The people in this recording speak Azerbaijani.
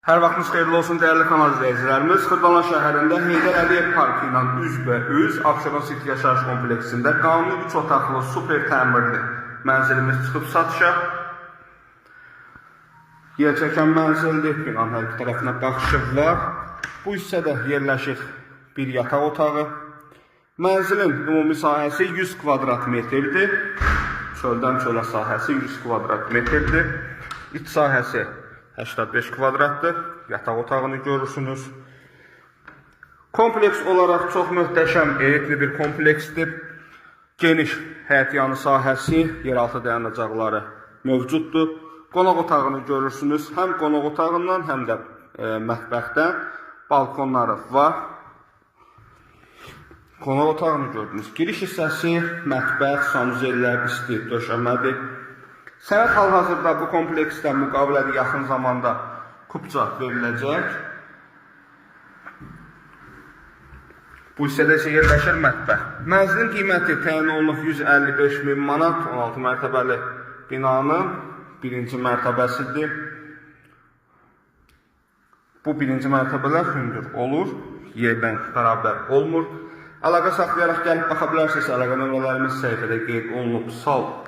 Hər vaxtınız xeyirli olsun dəyərli kanal izləyicilərimiz. Xırdalan şəhərində Heydər Əliyev Parkı ilə üzbəüz Abşeron City yaşayış kompleksində qanuni 3 otaqlı super təmirli mənzilimiz çıxıb satışa. Yer çəkən mənzildir, binanın hər iki tərəfinə baxışı var. Bu hissədə yerləşir bir yataq otağı. Mənzilin ümumi sahəsi 100 kvadrat metrdir. Çöldən çölə sahəsi 100 kvadrat metrdir. İç sahəsi 85 kvadratdır. Yataq otağını görürsünüz. Kompleks olaraq çox möhtəşəm, elitli bir kompleksdir. Geniş həyətyanı sahəsi, yeraltı dayanacaqları mövcuddur. Qonaq otağını görürsünüz. Həm qonaq otağından, həm də mətbəxdən balkonları var. Qonaq otağını gördünüz. Giriş hissəsi mətbəx, sanuzellər, isti döşəmədir. Sənəd hal-hazırda bu kompleksdən müqavilədə yaxın zamanda kupça veriləcək. Bu hissədə isə yerləşir mətbəx. Mənzilin qiyməti təyin olunub 155.000 manat, 16 mərtəbəli binanın birinci mərtəbəsidir. Bu birinci mərtəbələr hündür olur, yerdən bərabər olmur. Əlaqə saxlayaraq gəlib baxa bilərsiniz, əlaqə nömrələrimiz səhifədə qeyd olunub. Sağ olun.